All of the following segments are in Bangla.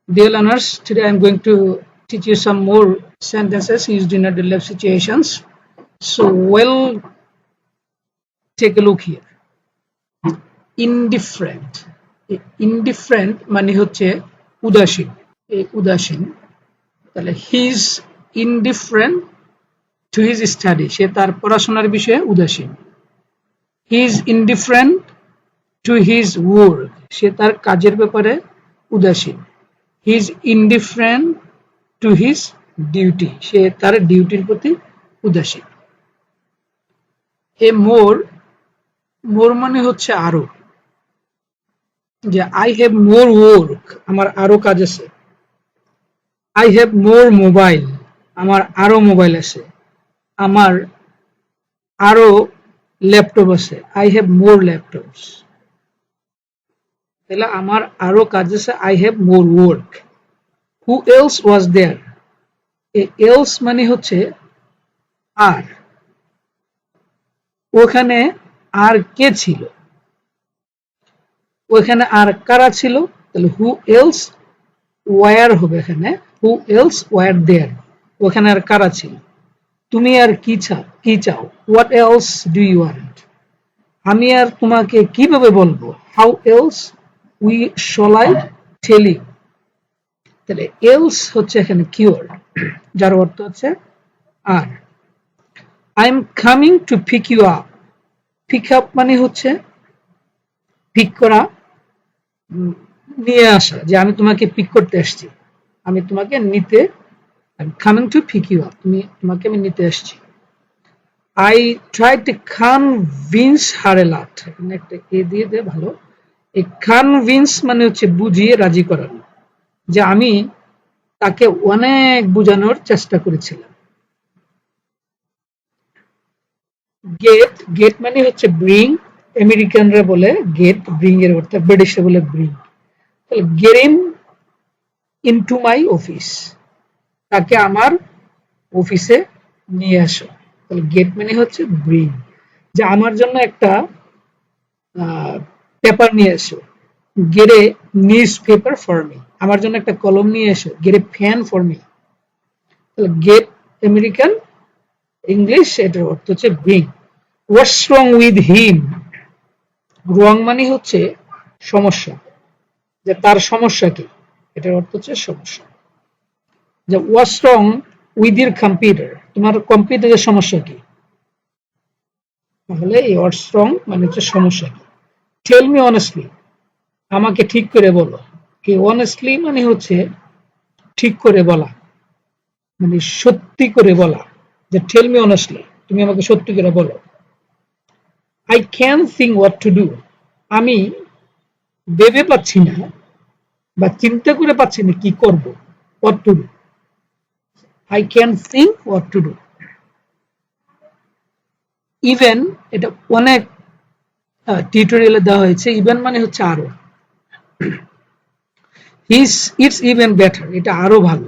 Dear learners, today I am going to teach you some more sentences used in a daily life situations. So, well, take a look here. Indifferent. Indifferent মানে হচ্ছে উদাসীন। এই উদাসীন। তাহলে he is indifferent to his study. সে তার পড়াশোনার বিষয়ে উদাসীন। He is indifferent to his work. সে তার কাজের ব্যাপারে উদাসীন। He is indifferent to his duty. সে তার ডিউটির প্রতি উদাসীন। এ মোর মানে হচ্ছে আরো, যে আই হ্যাভ মোর ওয়ার্ক, আমার আরো কাজ আছে। আই হ্যাভ মোর মোবাইল, আমার আরো মোবাইল আছে। আমার আরো ল্যাপটপ আছে। I have more laptops. তাহলে আমার আরো কাজ আছে। I have more work. Who else was there, else মানে হচ্ছে আর, ওখানে আর কে ছিল, ওখানে আর কারা ছিল। তাহলে হু এলস ওয়ার হবে এখানে, হু এলস ওয়ার দেয়ার, ওখানে আর কারা ছিল। তুমি আর কি চাও, what else do you want, আমি আর তোমাকে কিভাবে বলবো, how else we shall I tell you. তাহলে এলস হচ্ছে এখানে কিওয়ার্ড, যার অর্থ হচ্ছে আর। I am coming to pick you up, pick up মানে হচ্ছে পিক করা, নিয়ে আসা, যে আমি তোমাকে পিক করতে আসছি, আমি তোমাকে নিতে, I am coming to pick you up, তোমাকে আমি নিতে আসছি। I tried to convince her a lot. এখানে একটা এ দিয়ে দে ভালো। এই কনভিন্স মানে হচ্ছে বুঝিয়ে রাজি করানো, যে আমি তাকে অনেক বোঝানোর চেষ্টা করেছিলাম। গেট মানে হচ্ছে ব্রিং, আমেরিকানরা বলে গেট, ব্রিং এর অর্থ, ব্রিটিশরা বলে ব্রিং। তাহলে get him into my office, তাকে আমার অফিসে নিয়ে আসো। তাহলে গেট মানে হচ্ছে ব্রিং, যে আমার জন্য একটা পেপার নিয়ে এসো। Gate A news paper for me, আমার জন্য একটা কলম নিয়ে এসো। Gate A fan for me. তাহলে গেট আমেরিকান, ইংলিশ, এটার অর্থ হচ্ছে bring. What's wrong with him, রং মানে হচ্ছে সমস্যা, যে তার সমস্যা কি, এটার অর্থ হচ্ছে সমস্যা। যে হোয়াটস রং উইথ ইউর কম্পিউটার, তোমার কম্পিউটারের সমস্যা কি। তাহলে এই হোয়াটস রং মানে হচ্ছে সমস্যা কি। টেল মি অনেস্টলি, আমাকে ঠিক করে বলো। এই অনেস্টলি মানে হচ্ছে ঠিক করে বলা, মানে সত্যি করে বলা, যে টেল মি অনেস্টলি, তুমি আমাকে সত্যি করে বলো। I can think what to do, আমি ভেবে পাচ্ছি না বা চিন্তা করে পাচ্ছি না কি করব, what to do. I can think what to do. Even, এটা অনেক টিউটোরিয়ালে দেওয়া হয়েছে। ইভেন মানে হচ্ছে আরো। ইটস ইভেন বেটার, এটা আরো ভালো।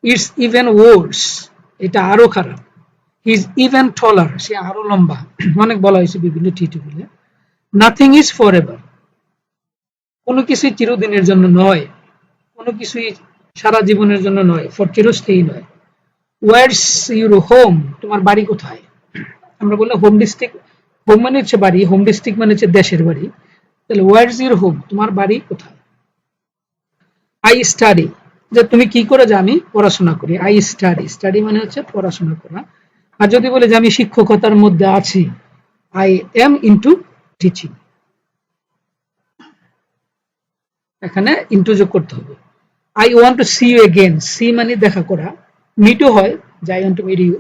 ইটস ইভেন ওয়ার্স, এটা আরো খারাপ। ইজ ইভেন টলার, সে আরো লম্বা। অনেক বলা হয়েছে বিভিন্ন টিউটোরিয়ালে। নাথিং ইজ ফর এভার, কোনো কিছুই চিরদিনের জন্য নয়, কোনো কিছুই সারা জীবনের জন্য নয়, ফর চিরস্থায়ী নয়। ওয়ার্স ইউর হোম, তোমার বাড়ি কোথায়। আমরা বললাম হোম ডিস্ট্রিক্ট, হোম মানে হচ্ছে বাড়ি, হোম ডিস্ট্রিক্ট মানে হচ্ছে দেশের বাড়ি। তাহলে ওয়ার্স ইউর হোম, তোমার বাড়ি কোথায়। আই স্টাডি, যে তুমি কি করে, যে আমি পড়াশোনা করি। আই স্টাডি, স্টাডি মানে হচ্ছে পড়াশোনা করা। আর যদি বলে যে আমি শিক্ষকতার মধ্যে আছি, আই এম ইনটু টিচিং, এখানে ইনটু যোগ করতে হবে। I want to see you again, see মানে দেখা করা, মিটও হয়, যে I want to meet you.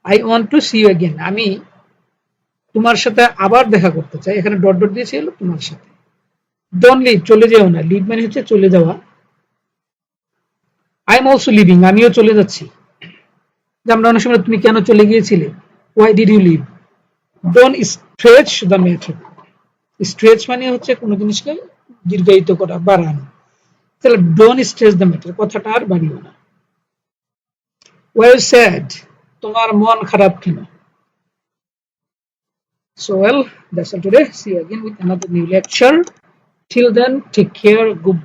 I want to see you again, আমি তোমার সাথে আবার দেখা করতে চাই, এখানে ডট ডট দিয়েছিল তোমার সাথে। ডোন্ট লিভ, চলে যেও না, লিভ মানে হচ্ছে চলে যাওয়া। আই এম অলসো লিভিং, আমিও চলে যাচ্ছি। আমরা অনেক সময় তুমি কেন চলে গিয়েছিলে, why did you leave. Don't stretch the matter, stretch মানে হচ্ছে কোনো জিনিসকে দীর্ঘায়িত করা, বাড়ানো। তাহলে ডোন্ট স্ট্রেচ দ্য ম্যাটার, কথাটা আর বাড়িও না। ওয়েল স্যাড, তোমার মন খারাপ কেন। So well, that's all today. See you again with another new lecture. Till then, take care. Goodbye.